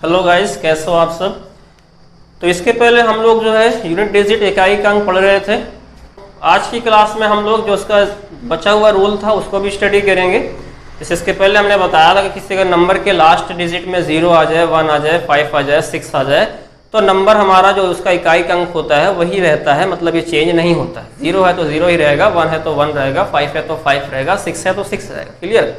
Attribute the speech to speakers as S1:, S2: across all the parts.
S1: Hello guys, कैसे हो आप सब। तो इसके पहले हम लोग जो है यूनिट डिजिट इकाई का अंक पढ़ रहे थे। आज की क्लास में हम लोग जो उसका बचा हुआ रूल था उसको भी स्टडी करेंगे। इसके पहले हमने बताया था कि किसी का नंबर के लास्ट डिजिट में 0 आ जाए, 1 आ जाए, 5 आ जाए, 6 आ जाए तो नंबर हमारा जो उसका इकाई का अंक होता है वही रहता है, मतलब ये चेंज नहीं होता है। 0 है तो 0 ही रहेगा, 1 है तो 1 रहेगा, 5 है तो 5 रहेगा, 6 है तो 6 रहेगा। क्लियर।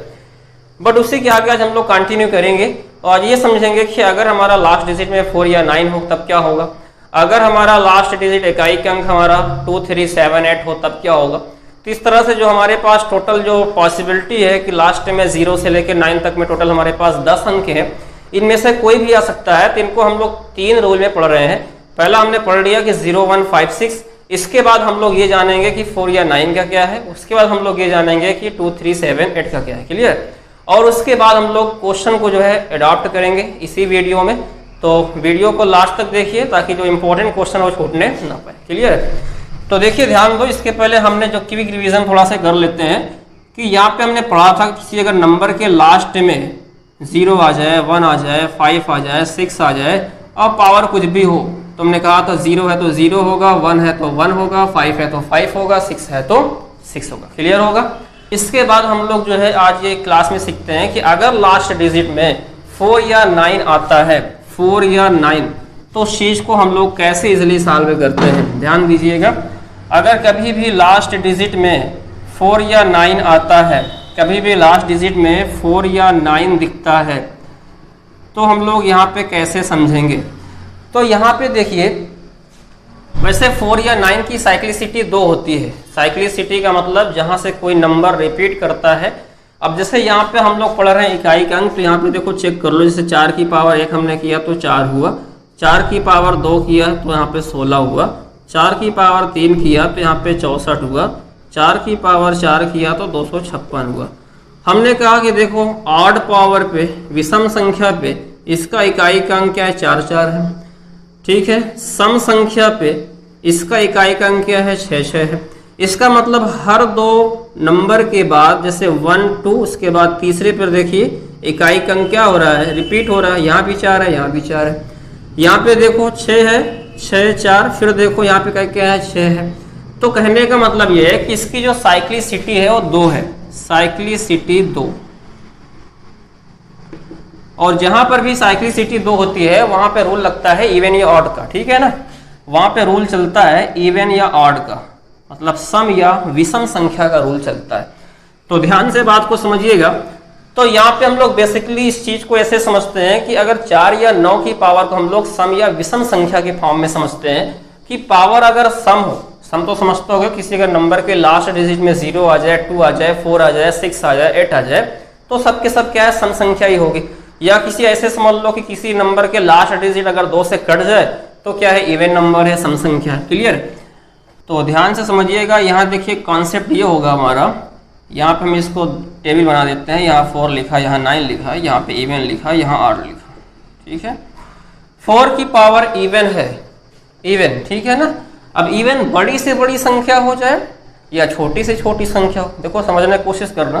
S1: बट उसी के आगे आज हम लोग कंटिन्यू करेंगे और आज ये समझेंगे कि अगर हमारा लास्ट डिजिट में 4 या 9 हो तब क्या होगा। अगर हमारा लास्ट डिजिट इकाई का अंक हमारा 2, 3, 7, 8 हो तब क्या होगा। तो इस तरह से जो हमारे पास टोटल जो पॉसिबिलिटी है कि लास्ट में 0 से लेकर 9 तक में टोटल हमारे पास 10 अंक हैं, इनमें से कोई भी आ सकता है। तो इनको हम लोग 3 रूल में पढ़ रहे हैं। पहला हमने पढ़ लिया कि 0, 1, 5, 6। इसके बाद हम लोग ये जानेंगे कि 4 या 9 का क्या है। उसके बाद हम लोग ये जानेंगे कि 2, 3, 7, 8 का क्या है। क्लियर। और उसके बाद हम लोग क्वेश्चन को जो है अडॉप्ट करेंगे इसी वीडियो में। तो वीडियो को लास्ट तक देखिए ताकि जो इंपॉर्टेंट क्वेश्चन है वो छूटने ना पाए। क्लियर। तो देखिए ध्यान दो, इसके पहले हमने जो क्विक रिवीजन थोड़ा सा कर लेते हैं कि यहाँ पे हमने पढ़ा था किसी अगर नंबर के लास्ट में 0 आ जाए, 1 आ जाए, 5 आ जाए, 6 आ जाए और पावर कुछ भी हो तो हमने कहा था 0 है तो 0 होगा, 1 है तो 1 होगा, 5 है तो 5 होगा, 6 है तो 6 होगा। क्लियर होगा। इसके बाद हम लोग जो है आज ये क्लास में सीखते हैं कि अगर लास्ट डिजिट में 4 या 9 आता है, 4 या 9, तो उस चीज को हम लोग कैसे इजिली सॉल्व करते हैं। ध्यान दीजिएगा, अगर कभी भी लास्ट डिजिट में 4 या 9 आता है, कभी भी लास्ट डिजिट में 4 या 9 दिखता है तो हम लोग यहाँ पे कैसे समझेंगे। तो यहाँ पे देखिए, वैसे 4 या 9 की साइक्लिसिटी 2 होती है। साइक्लिसिटी का मतलब जहाँ से कोई नंबर रिपीट करता है। अब जैसे यहाँ पे हम लोग पढ़ रहे हैं इकाई का अंक, तो यहाँ पे देखो चेक कर लो। जैसे 4 की पावर 1 हमने किया तो 4 हुआ, 4 की पावर 2 किया तो यहाँ पे 16 हुआ, 4 की पावर 3 किया तो यहाँ पे 64 हुआ, 4 की पावर 4 किया तो 256 हुआ। हमने कहा कि देखो ऑड पावर पे, विषम संख्या पे इसका इकाई का अंक क्या है, 4 4 है। ठीक है। सम संख्या पे इसका इकाई का अंक क्या है, 6 6 है। इसका मतलब हर 2 नंबर के बाद जैसे 1, 2 उसके बाद तीसरे पर देखिए इकाई का अंक क्या हो रहा है, रिपीट हो रहा है। यहाँ भी 4 है, यहाँ भी 4 है। यहाँ पे देखो 6 है, 6 4, फिर देखो यहाँ पे क्या है, 6 है। तो कहने का मतलब ये है कि इसकी जो साइक्लिसिटी है वो 2 है, साइक्लिसिटी 2। और जहां पर भी साइक्लिसिटी 2 होती है वहां पे रूल लगता है इवन या ऑड का। ठीक है ना, वहां पे रूल चलता है इवन या ऑड का, मतलब सम या विषम संख्या का रूल चलता है। तो ध्यान से बात को समझिएगा। तो यहाँ पे हम लोग बेसिकली इस चीज को ऐसे समझते हैं कि अगर 4 या 9 की पावर को हम लोग सम या विषम संख्या के फॉर्म में समझते हैं कि पावर अगर सम हो, सम तो समझते होगे किसी अगर नंबर के लास्ट डिजिट में 0 आ जाए, 2 आ जाए, 4 आ जाए, 6 आ जाए, 8 आ जाए तो सबके सब क्या है, सम संख्या ही होगी। या किसी ऐसे समझ लो कि किसी नंबर के लास्ट डिजिट अगर 2 से कट जाए तो क्या है, इवन नंबर है, सम संख्या। क्लियर। तो ध्यान से समझिएगा। यहाँ देखिए कॉन्सेप्ट ये होगा हमारा, यहाँ पे हम इसको टेबल बना देते हैं। यहाँ 4 लिखा, यहाँ 9 लिखा, यहाँ पे इवन लिखा, यहाँ ऑड लिखा। ठीक है। 4 की पावर इवन है, इवन। ठीक है ना। अब इवन बड़ी से बड़ी संख्या हो जाए या छोटी से छोटी संख्या हो, देखो समझने की कोशिश करना,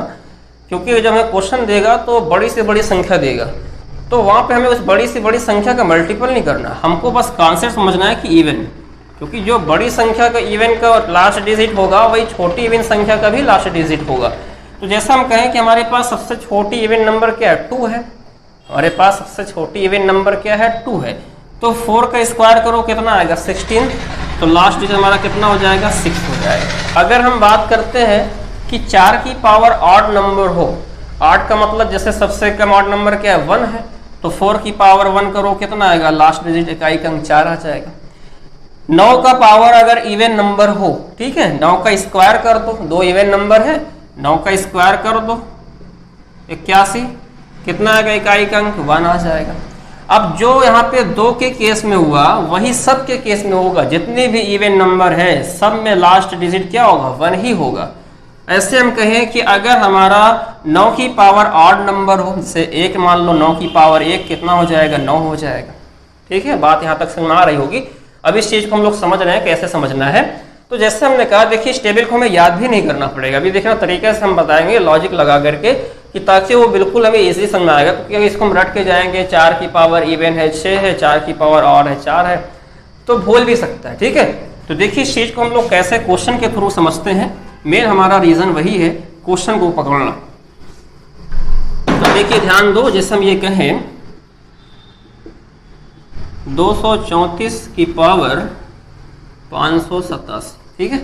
S1: क्योंकि जब हमें क्वेश्चन देगा तो बड़ी से बड़ी संख्या देगा तो वहां पे हमें उस बड़ी से बड़ी संख्या का मल्टीपल नहीं करना, हमको बस कॉन्सेप्ट समझना है कि इवन। क्योंकि जो बड़ी संख्या का इवन का लास्ट डिजिट होगा वही छोटी इवन संख्या का भी लास्ट डिजिट होगा। तो जैसा हम कहें कि हमारे पास सबसे छोटी इवन नंबर क्या है, 2 है। हमारे पास सबसे छोटी इवन नंबर क्या है, 2 है। तो 4 का स्क्वायर करो कितना आएगा, 16। तो लास्ट डिजिट हमारा कितना हो जाएगा, 6 हो जाएगा। अगर हम बात करते हैं कि 4 की पावर ऑड नंबर हो, ऑड का मतलब जैसे सबसे कम ऑड नंबर क्या है, 1 है। तो 4 की पावर 1 करो कितना आएगा, लास्ट डिजिट इकाई का अंक 4 आ जाएगा। 9 का पावर अगर इवन नंबर हो, ठीक है, 9 का स्क्वायर कर दो, 2 इवन नंबर है, 9 का स्क्वायर कर दो 81, कितना आएगा इकाई का अंक, 1 आ जाएगा। अब जो यहाँ पे 2 के केस में हुआ वही सब के केस में होगा। जितने भी इवन नंबर है सब में लास्ट डिजिट क्या होगा, 1 ही होगा। ऐसे हम कहें कि अगर हमारा 9 की पावर ऑड नंबर हो, जैसे 1 मान लो, 9 की पावर 1 कितना हो जाएगा, 9 हो जाएगा। ठीक है, बात यहाँ तक समझ में आ रही होगी। अब इस चीज को हम लोग समझ रहे हैं कैसे समझना है। तो जैसे हमने कहा, देखिए इस टेबल को हमें याद भी नहीं करना पड़ेगा। अभी देखना तरीके से हम बताएंगे लॉजिक लगा करके कि ताकि वो बिल्कुल हमें इजीली समझ में आएगा, क्योंकि अगर इसको हम रट के जाएंगे 4 की पावर इवन है 6 है, 4 की पावर ऑड है 4 है, तो भूल भी सकता है। ठीक है, तो देखिए इस चीज को हम लोग कैसे क्वेश्चन के थ्रू समझते हैं। मेन हमारा रीजन वही है, क्वेश्चन को पकड़ना। तो देखिए ध्यान दो, जैसे हम ये कहें 234 की पावर 587, ठीक है।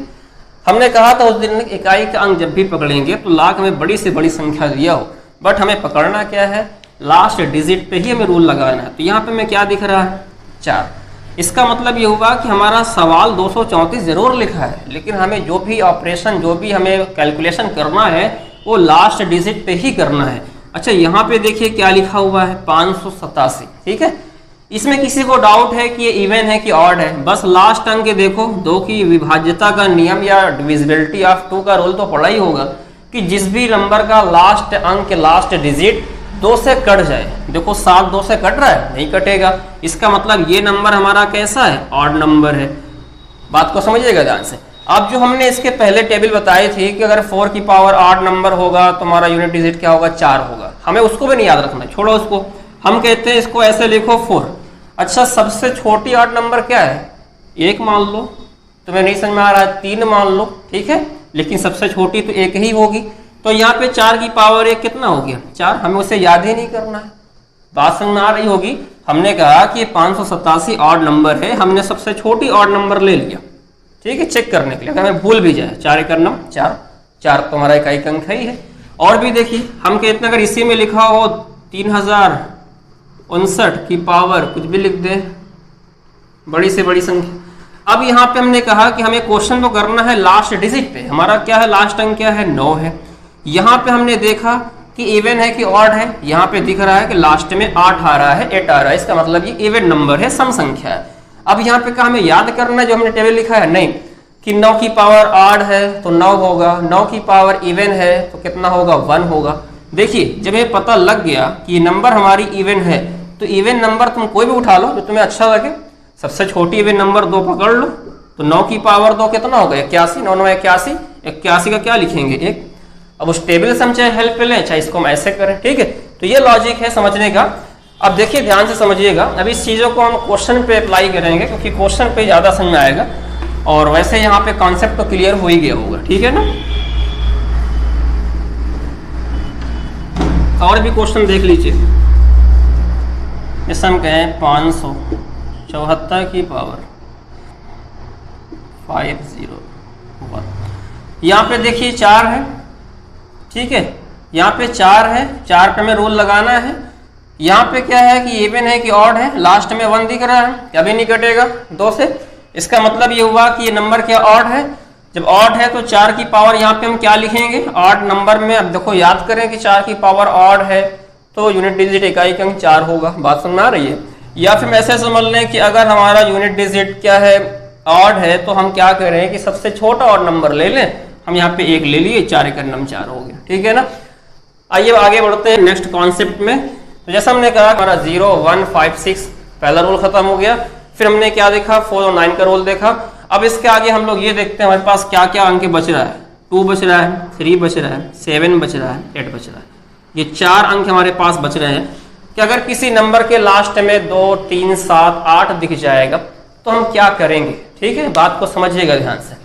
S1: हमने कहा था उस दिन इकाई का अंक जब भी पकड़ेंगे तो लाख में बड़ी से बड़ी संख्या दिया हो, बट हमें पकड़ना क्या है, लास्ट डिजिट पे ही हमें रूल लगाना है। तो यहाँ पे हमें क्या दिख रहा है, 4। इसका मतलब ये हुआ कि हमारा सवाल 234 जरूर लिखा है, लेकिन हमें जो भी ऑपरेशन, जो भी हमें कैलकुलेशन करना है वो लास्ट डिजिट पे ही करना है। अच्छा, यहाँ पे देखिए क्या लिखा हुआ है, 587, ठीक है। इसमें किसी को डाउट है कि ये इवन है कि ऑड है, बस लास्ट अंक के देखो, 2 की विभाज्यता का नियम या डिविजिबिलिटी ऑफ 2 का रूल तो पढ़ा ही होगा कि जिस भी नंबर का लास्ट अंक, लास्ट डिजिट 2 से कट जाए। देखो 7 2 से कट रहा है, नहीं कटेगा, इसका मतलब ये नंबर हमारा कैसा है, ऑड नंबर है। बात को समझिएगा ध्यान से। अब जो हमने इसके पहले टेबल बताई थी कि अगर 4 की पावर ऑड नंबर होगा तो हमारा यूनिट डिजिट क्या होगा, 4 होगा। हमें उसको भी नहीं याद रखना, छोड़ो उसको। हम कहते हैं इसको ऐसे लिखो 4। अच्छा, सबसे छोटी ऑड नंबर क्या है, 1 मान लो। तुम्हें नहीं समझ में आ रहा है, 3 मान लो, ठीक है, लेकिन सबसे छोटी तो 1 ही होगी। तो यहाँ पे 4 की पावर 1 कितना हो गया, 4। हमें उसे याद ही नहीं करना है। बात समझ में आ रही होगी। हमने कहा कि 587 ऑड नंबर है, हमने सबसे छोटी ऑड नंबर ले लिया, ठीक है, चेक करने के लिए, अगर हमें भूल भी जाए। 4 एक नंबर 4 तो हमारा इकाई अंक है ही है। और भी देखिए, हम कहते हैं अगर इसी में लिखा हो 3059 की पावर कुछ भी लिख दे, बड़ी से बड़ी संख्या। अब यहाँ पे हमने कहा कि हमें क्वेश्चन तो करना है लास्ट डिजिट पे। हमारा क्या है, लास्ट अंक क्या है, 9 है। यहाँ पे हमने देखा कि इवन है कि ऑड है, यहाँ पे दिख रहा है कि लास्ट में 8 आ रहा है, 8 आ रहा है, इसका मतलब ये इवन नंबर है, सम संख्या है। अब यहाँ पे क्या हमें याद करना है जो हमने टेबल लिखा है, नहीं कि 9 की पावर ऑड है तो 9 होगा, 9 की पावर इवन है तो कितना होगा, 1 होगा। देखिए जब ये पता लग गया कि ये नंबर हमारी इवन है, तो इवन नंबर तुम कोई भी उठा लो जो तुम्हें अच्छा लगे, सबसे छोटी इवन नंबर 2 पकड़ लो। तो 9 की पावर 2 कितना होगा, 81, 9 9 81, 81 का क्या लिखेंगे, 1। अब उस टेबल से हम चाहे हेल्प पे लें, चाहे इसको हम ऐसे करें, ठीक है। तो ये लॉजिक है समझने का। अब देखिए ध्यान से समझिएगा, अब इस चीज़ों को हम क्वेश्चन पे अप्लाई करेंगे, क्योंकि क्वेश्चन पे ज़्यादा समझ में आएगा। और वैसे यहाँ पे कॉन्सेप्ट तो क्लियर हो ही गया होगा, ठीक है ना। और भी क्वेश्चन देख लीजिए। जैसे हम कहें 574 की पावर 501, यहाँ पे देखिए 4 है, ठीक है, यहाँ पे 4 है, 4 पे हमें रूल लगाना है। यहाँ पे क्या है कि इवन है कि ऑड है, लास्ट में 1 दिख रहा है, कभी नहीं कटेगा 2 से। इसका मतलब ये हुआ कि ये नंबर क्या ऑड है। जब ऑड है तो 4 की पावर यहाँ पे हम क्या लिखेंगे, ऑड नंबर में। अब देखो याद करें कि 4 की पावर ऑड है तो यूनिट डिजिट इकाई का अंक 4 होगा। बात समझ में आ रही है। या फिर ऐसे समझ लें कि अगर हमारा यूनिट डिजिट क्या है, ऑड है, तो हम क्या करें कि सबसे छोटा ऑड नंबर ले लें। हम यहाँ पे 1 ले लिए, 4 एक नंबर 4 हो गया, ठीक है ना। आइए आगे बढ़ते हैं नेक्स्ट कॉन्सेप्ट में। तो जैसा हमने कहा हमारा 0 1 5 6 पहला रूल खत्म हो गया। फिर हमने क्या देखा, 4 और 9 का रूल देखा। अब इसके आगे हम लोग ये देखते हैं हमारे पास क्या क्या अंक बच रहा है। 2 बच रहा है, 3 बच रहा है, 7 बच रहा है, 8 बच रहा है। ये 4 अंक हमारे पास बच रहे हैं कि अगर किसी नंबर के लास्ट में 2 3 7 8 दिख जाएगा तो हम क्या करेंगे, ठीक है। बात को समझिएगा ध्यान से।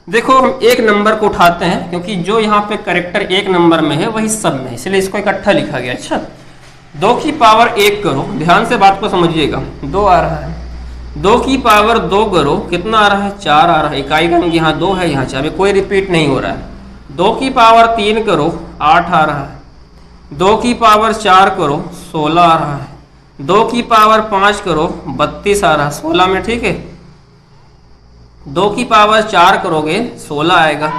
S1: देखो हम एक नंबर को उठाते हैं, क्योंकि जो यहाँ पे करेक्टर एक नंबर में है वही सब में है, इसलिए इसको इकट्ठा लिखा गया। अच्छा, 2 की पावर 1 करो, ध्यान से बात को समझिएगा। 2 आ रहा है, 2 की पावर 2 करो, कितना आ रहा है, 4 आ रहा है। इकाई का अंक यहाँ 2 है, यहाँ 4, कोई रिपीट नहीं हो रहा है। 2 की पावर 3 करो, 8 आ रहा है। 2 की पावर 4 करो, 16 आ रहा है। 2 की पावर 5 करो, 32 आ रहा है 16 में, ठीक है। 2 की पावर 4 करोगे 16 आएगा,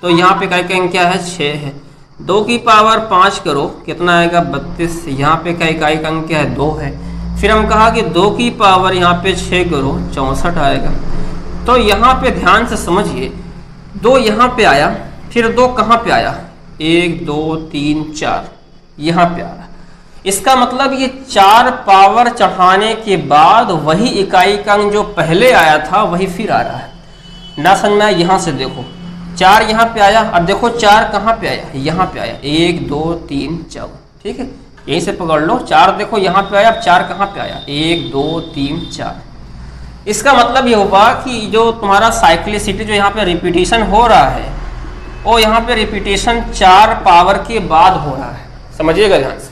S1: तो यहाँ पे इकाई का अंक क्या है, 6 है। 2 की पावर 5 करो, कितना आएगा, 32। यहाँ पे का इकाई का अंक क्या है, 2 है। फिर हम कहा कि 2 की पावर यहाँ पे 6 करो, 64 आएगा। तो यहाँ पे ध्यान से समझिए, 2 यहाँ पे आया, फिर 2 कहाँ पे आया, 1 2 3 4 यहाँ पे आ रहा। इसका मतलब ये 4 पावर चढ़ाने के बाद वही इकाई का अंक जो पहले आया था वही फिर आ रहा है। ना समझ में, यहाँ से देखो 4 यहाँ पे आया। अब देखो 4 कहाँ पे आया, यहाँ पे आया, 1 2 3 4, ठीक है, यहीं से पकड़ लो। 4 देखो यहाँ पे आया, अब 4 कहाँ पे आया, 1 2 3 4। इसका मतलब ये हुआ कि जो तुम्हारा साइक्लिसिटी जो यहाँ पे रिपीटेशन हो रहा है वो यहाँ पे रिपीटेशन 4 पावर के बाद हो रहा है। समझिएगा ध्यान से,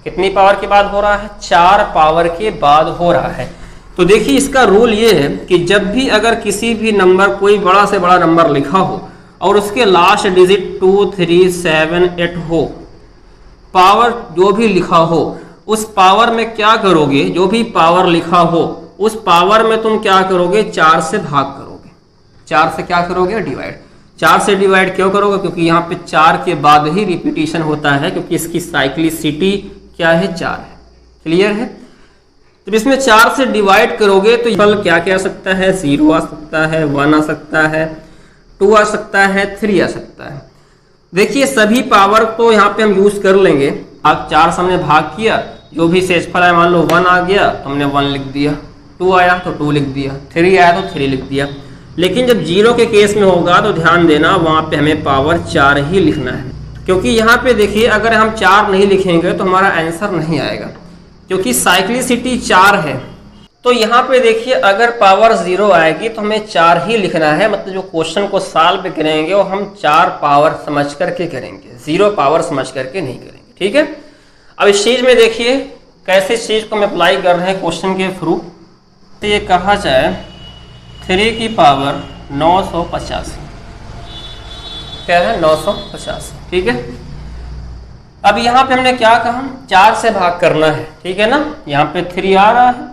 S1: कितनी पावर के बाद हो रहा है, 4 पावर के बाद हो रहा है। तो देखिए इसका रूल ये है कि जब भी अगर किसी भी नंबर, कोई बड़ा से बड़ा नंबर लिखा हो और उसके लास्ट डिजिट 2 3 7 8 हो, पावर जो भी लिखा हो उस पावर में क्या करोगे, जो भी पावर लिखा हो उस पावर में तुम क्या करोगे, 4 से भाग करोगे। 4 से क्या करोगे, डिवाइड। 4 से डिवाइड क्यों करोगे, क्योंकि यहाँ पे 4 के बाद ही रिपीटेशन होता है, क्योंकि इसकी साइक्लिसिटी क्या है, 4 है। क्लियर है। तो इसमें 4 से डिवाइड करोगे तो फल क्या क्या आ सकता है, 0 आ सकता है, 1 आ सकता है, 2 आ सकता है, 3 आ सकता है। देखिए सभी पावर तो यहाँ पे हम यूज कर लेंगे। आप 4 से हमने भाग किया, जो भी शेषफल है, मान लो 1 आ गया तो हमने 1 लिख दिया, 2 आया तो 2 लिख दिया, 3 आया तो 3 लिख दिया। लेकिन जब 0 के केस में होगा तो ध्यान देना वहां पे हमें पावर 4 ही लिखना है, क्योंकि यहाँ पे देखिए अगर हम 4 नहीं लिखेंगे तो हमारा आंसर नहीं आएगा, क्योंकि साइक्लिसिटी 4 है। तो यहाँ पे देखिए अगर पावर 0 आएगी तो हमें 4 ही लिखना है, मतलब जो क्वेश्चन को सॉल्व करेंगे वो हम 4 पावर समझ करके करेंगे, 0 पावर समझ करके नहीं करेंगे। ठीक है। अब इस चीज में देखिए कैसे इस चीज को हम अप्लाई कर रहे हैं क्वेश्चन के थ्रू। तो ये कहा जाए 3 की पावर 985, क्या है, 985। ठीक है। अब यहाँ पे हमने क्या कहा, 4 से भाग करना है, ठीक है ना। यहाँ पे 3 आ रहा है,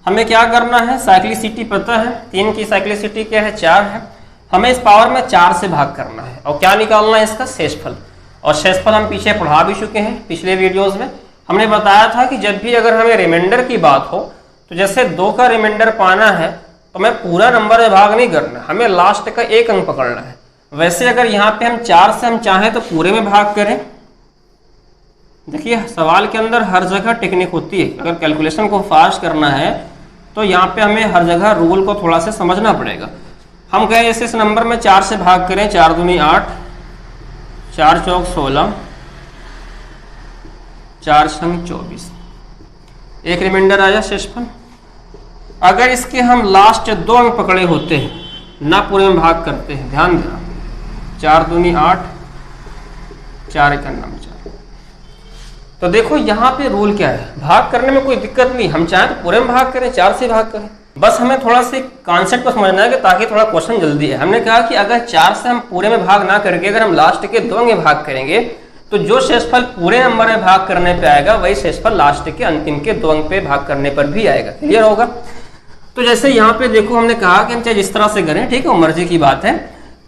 S1: हमें क्या करना है, साइक्लिसिटी पता है, 3 की साइक्लिसिटी क्या है, 4 है। हमें इस पावर में 4 से भाग करना है और क्या निकालना है, इसका शेषफल। और शेषफल हम पीछे पढ़ा भी चुके हैं, पिछले वीडियोस में हमने बताया था कि जब भी अगर हमें रिमाइंडर की बात हो तो जैसे 2 का रिमाइंडर पाना है तो हमें पूरा नंबर में भाग नहीं करना, हमें लास्ट का 1 अंक पकड़ना है। वैसे अगर यहाँ पे हम 4 से हम चाहें तो पूरे में भाग करें। देखिए सवाल के अंदर हर जगह टेक्निक होती है, अगर कैलकुलेशन को फास्ट करना है तो यहाँ पे हमें हर जगह रूल को थोड़ा सा समझना पड़ेगा। हम कहें जैसे इस नंबर में 4 से भाग करें, 4 दूनी 8, 4 चौक 16, 4 छंग 24, एक रिमाइंडर आया शेषफल। अगर इसके हम लास्ट 2 अंक पकड़े होते हैं ना पूरे में भाग करते हैं, ध्यान देना, 4 दूनी 8, 4 एक 9, 4। तो देखो यहाँ पे रूल क्या है, भाग करने में कोई दिक्कत नहीं, हम चाहें तो पूरे में भाग करें, 4 से भाग करें। बस हमें थोड़ा सा कॉन्सेप्ट को समझना है कि ताकि थोड़ा क्वेश्चन जल्दी है। हमने कहा कि अगर 4 से हम पूरे में भाग ना करके अगर हम लास्ट के 2 में भाग करेंगे तो जो शेषफल पूरे नंबर में भाग करने पे आएगा वही शेषफल लास्ट के अंतिम के 2 अंक पे भाग करने पर भी आएगा। क्लियर होगा। तो जैसे यहाँ पे देखो हमने कहा कि हम चाहे जिस तरह से करें, ठीक है, मर्जी की बात है।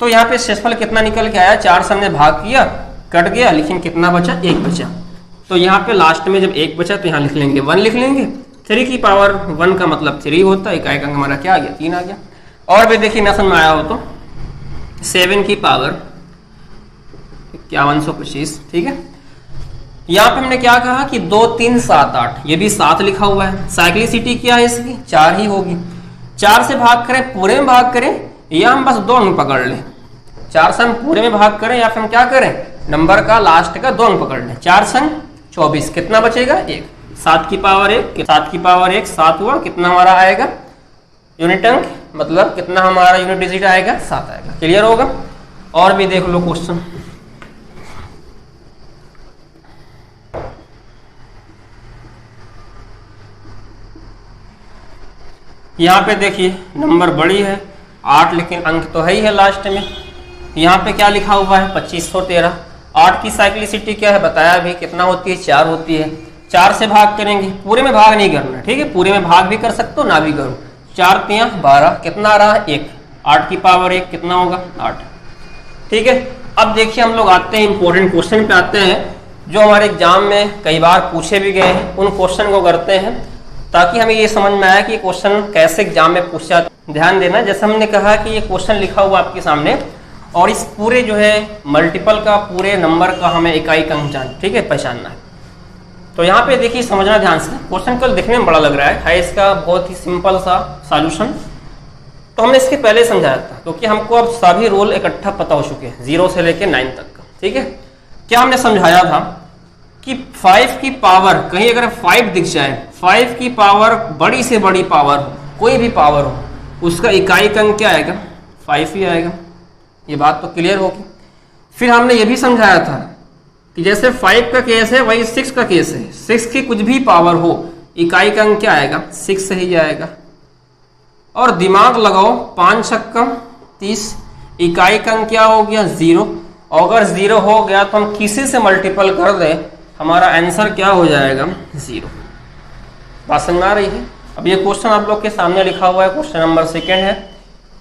S1: तो यहाँ पे शेषफल कितना निकल के आया, 4 से हमने भाग किया, कट गया, लेकिन कितना बचा, 1 बचा। तो यहाँ पे लास्ट में जब 1 बचा तो यहाँ लिख लेंगे 1 लिख लेंगे। 3 की पावर 1 का मतलब 3 होता है, एक अंक हमारा क्या आ गया, 3 आ गया। और भी देखिए ना समझ में आया हो तो 7 की पावर 5125, ठीक है। यहाँ पे हमने क्या कहा कि 2 3 7 8, ये भी 7 लिखा हुआ है। साइक्लिसिटी क्या है इसकी, 4 ही होगी। 4 से भाग करें, पूरे में भाग करें, या हम बस 2 अंक पकड़ लें। 4 से हम पूरे में भाग करें या फिर हम क्या करें, नंबर का लास्ट का 2 अंक पकड़ लें। 4 संग 24, कितना बचेगा, 1। 7 की पावर 1, 7 की पावर 1 7 हुआ, कितना हमारा आएगा, यूनिट अंक, मतलब कितना हमारा यूनिट डिजिट आएगा, 7 आएगा। क्लियर होगा। और भी देख लो क्वेश्चन। यहाँ पे देखिए नंबर बड़ी है 8, लेकिन अंक तो है ही है लास्ट में। यहाँ पे क्या लिखा हुआ है, 2513। 8 की साइक्लिसिटी क्या है बताया भी, कितना होती है, 4 होती है। 4 से भाग करेंगे, पूरे में भाग नहीं करना, ठीक है, पूरे में भाग भी कर सकते हो ना भी करो। 4 3 12, कितना आ रहा है, 1। 8 की पावर 1 कितना होगा, 8। ठीक है। अब देखिए हम लोग आते हैं इंपॉर्टेंट क्वेश्चन पे आते हैं, जो हमारे एग्जाम में कई बार पूछे भी गए हैं। उन क्वेश्चन को करते हैं ताकि हमें ये समझ में आया कि क्वेश्चन कैसे एग्जाम में पूछा। ध्यान देना, जैसे हमने कहा कि ये क्वेश्चन लिखा हुआ आपके सामने और इस पूरे जो है मल्टीपल का पूरे नंबर का हमें इकाई का अंक, ठीक है, पहचानना है। तो यहाँ पे देखिए समझना ध्यान से, क्वेश्चन को देखने में बड़ा लग रहा है इसका बहुत ही सिंपल सा सॉल्यूशन। तो हमने इसके पहले समझाया था, क्योंकि हमको अब सभी रूल इकट्ठा पता हो चुके हैं 0 से लेके 9 तक का। ठीक है, क्या हमने समझाया था कि 5 की पावर, कहीं अगर 5 दिख जाए, 5 की पावर बड़ी से बड़ी पावर हो, कोई भी पावर हो, उसका इकाई अंक क्या आएगा? 5 ही आएगा। ये बात तो क्लियर होगी। फिर हमने ये भी समझाया था कि जैसे 5 का केस है वही 6 का केस है, 6 की कुछ भी पावर हो, इकाई का अंक क्या आएगा? 6 से ही आएगा। और दिमाग लगाओ, 5 छक्का 30, इकाई का अंक क्या हो गया? 0। अगर 0 हो गया तो हम किसी से मल्टीपल कर दें, हमारा आंसर क्या हो जाएगा? 0। बात समझ आ रही है? अब ये क्वेश्चन आप लोग के सामने लिखा हुआ है, क्वेश्चन नंबर 2 है।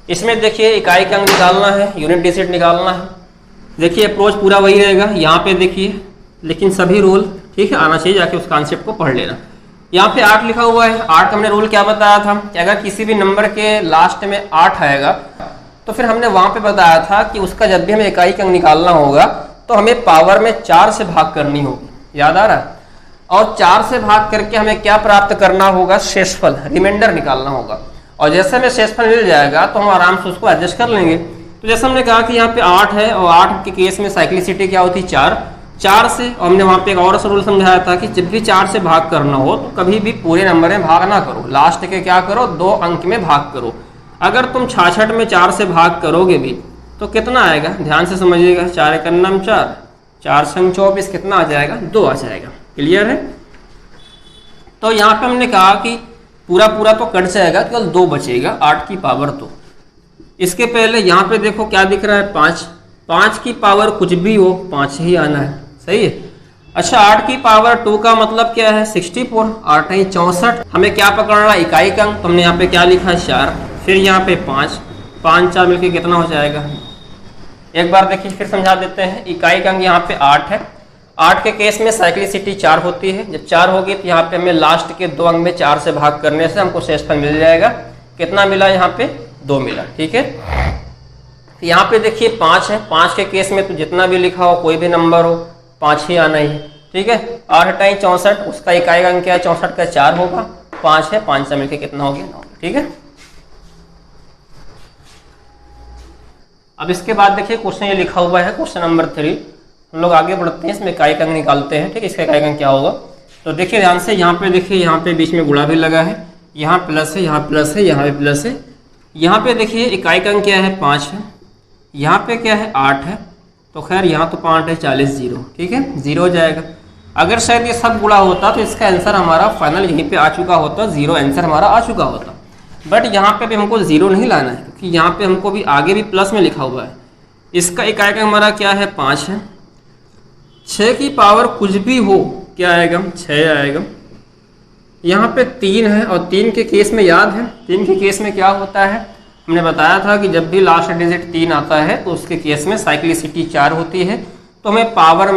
S1: इसमें देखिए इकाई का अंक निकालना है, यूनिट डिजिट निकालना है। देखिए अप्रोच पूरा वही रहेगा, यहाँ पे देखिए, लेकिन सभी रूल ठीक है आना चाहिए, जाके उस कॉन्सेप्ट को पढ़ लेना। यहाँ पे 8 लिखा हुआ है। 8 का हमने रूल क्या बताया था कि अगर किसी भी नंबर के लास्ट में 8 आएगा तो फिर हमने वहां पे बताया था कि उसका जब भी हमें इकाई का अंक निकालना होगा तो हमें पावर में 4 से भाग करनी होगी। याद आ रहा है? और 4 से भाग करके हमें क्या प्राप्त करना होगा? शेषफल, रिमाइंडर निकालना होगा। और जैसे हमें शेषफल मिल जाएगा तो हम आराम से उसको एडजस्ट कर लेंगे। तो जैसे हमने कहा कि यहाँ पे 8 है और 8 के केस में साइक्लिसिटी क्या होती है? 4 से। और हमने वहां पे एक और रूल समझाया था कि जब भी 4 से भाग करना हो तो कभी भी पूरे नंबर में भाग ना करो, लास्ट के क्या करो? 2 अंक में भाग करो। अगर तुम 66 में 4 से भाग करोगे भी तो कितना आएगा? ध्यान से समझिएगा, 4 × 9 4, 4 × 24 कितना आ जाएगा? 2 आ जाएगा। क्लियर है? तो यहाँ पे हमने कहा कि पूरा पूरा तो कट जाएगा, केवल 2 बचेगा, 8 की पावर 2। इसके पहले यहाँ पे देखो क्या दिख रहा है? 5। 5 की पावर कुछ भी हो, 5 ही आना है। सही है? अच्छा, 8 की पावर 2 का मतलब क्या है? 64। 8 × 64। हमें क्या पकड़ना? इकाई का अंक। हमने यहाँ पे क्या लिखा है? 4। फिर यहाँ पे 5, 5 4 मिलके कितना हो जाएगा? एक बार देखिए फिर समझा देते हैं। इकाई का अंक यहाँ पे 8 है। 8 के केस में साइक्लिसिटी 4 होती है। जब 4 होगी तो यहाँ पे हमें लास्ट के 2 अंक में 4 से भाग करने से हमको शेषफल मिल जाएगा। कितना मिला? यहाँ पे 2 मिला। ठीक है, यहाँ पे देखिए 5 है। 5 के केस में तो जितना भी लिखा हो, कोई भी नंबर हो, 5 ही आना ही है। ठीक है, 8 × 64, उसका इकाई का अंक क्या है? 64 का 4 होगा। 5 है, 5 से मिलकर कितना हो गया? 9। ठीक है, अब इसके बाद देखिए क्वेश्चन ये लिखा हुआ है, क्वेश्चन नंबर 3। हम लोग आगे बढ़ते हैं, इसमें इकाई का अंक निकालते हैं। ठीक है, इसका इकाई का अंक क्या होगा? तो देखिए ध्यान से, यहाँ पे देखिए, यहाँ पे बीच में गुणा भी लगा है, यहाँ प्लस है, यहाँ प्लस है, यहाँ पे प्लस है। यहाँ पे देखिए इकाई का अंक क्या है? 5 है। यहाँ पे क्या है? 8 है। तो खैर यहाँ तो 5 है, 40 0। ठीक है, 0 हो जाएगा। अगर शायद ये सब गुणा होता तो इसका आंसर हमारा फाइनल यहीं पे आ चुका होता, 0 आंसर हमारा आ चुका होता। बट यहाँ पे भी हमको 0 नहीं लाना है, क्योंकि यहाँ पे हमको भी आगे भी प्लस में लिखा हुआ है। इसका इकाई का हमारा क्या है? 5 है। 6 की पावर कुछ भी हो, क्या आएगा? 6 आएगा। यहाँ पे 3 है, और 3 के केस में याद है, 3 के केस में क्या होता है? हमने बताया था कि जब भी लास्ट डिजिट 3 आता है तो उसके केस में साइक्लिसिटी 4 होती है। तो हमें पावर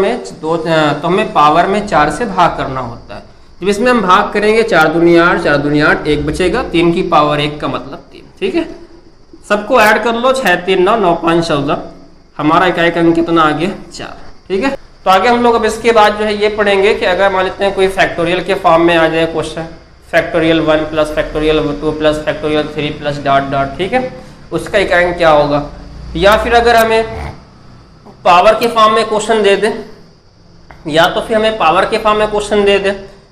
S1: में 4 से भाग करना होता है। जब इसमें हम भाग करेंगे, 4 दूनी 8, 4 दूनी 8, 1 बचेगा। 3 की पावर 1 का मतलब 3। ठीक है, सबको ऐड कर लो, 6 3 9, 9 5 14। हमारा इकाई का अंक कितना आ गया? 4। ठीक है, तो आगे हम लोग अब इसके बाद जो है ये पढ़ेंगे कि अगर मान लेते हैं कोई फैक्टोरियल के फॉर्म में आ जाए question, factorial 1 plus factorial 2 plus factorial 3 plus dot dot. ठीक है, उसका इकाई अंक क्या होगा? या फिर अगर हमें पावर के फॉर्म में क्वेश्चन दे दे, या तो फिर हमें पावर के फॉर्म में क्वेश्चन दे दे,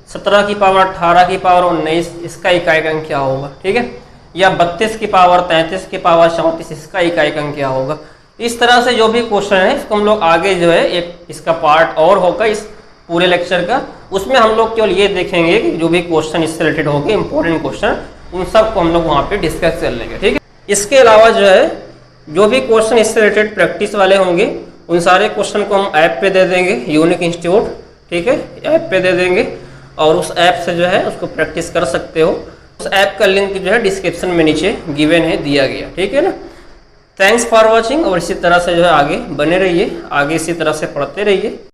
S1: 17 की पावर 18 की पावर 19, इसका इकाई का अंक क्या होगा? ठीक है, या 32 की पावर 33 की पावर 34, इसका इकाई का अंक क्या होगा? इस तरह से जो भी क्वेश्चन है इसको हम लोग आगे जो है एक इसका पार्ट और होगा इस पूरे लेक्चर का, उसमें हम लोग केवल ये देखेंगे कि जो भी क्वेश्चन इससे रिलेटेड होंगे, इंपॉर्टेंट क्वेश्चन, उन सब को हम लोग वहाँ पे डिस्कस कर लेंगे। ठीक है, इसके अलावा जो है जो भी क्वेश्चन इससे रिलेटेड प्रैक्टिस वाले होंगे उन सारे क्वेश्चन को हम ऐप पे दे देंगे, यूनिक इंस्टीट्यूट। ठीक है, ऐप पे दे देंगे और उस ऐप से जो है उसको प्रैक्टिस कर सकते हो। उस ऐप का लिंक जो है डिस्क्रिप्शन में नीचे गिवन है, दिया गया। ठीक है ना। थैंक्स फॉर वॉचिंग, और इसी तरह से जो है आगे बने रहिए, आगे इसी तरह से पढ़ते रहिए।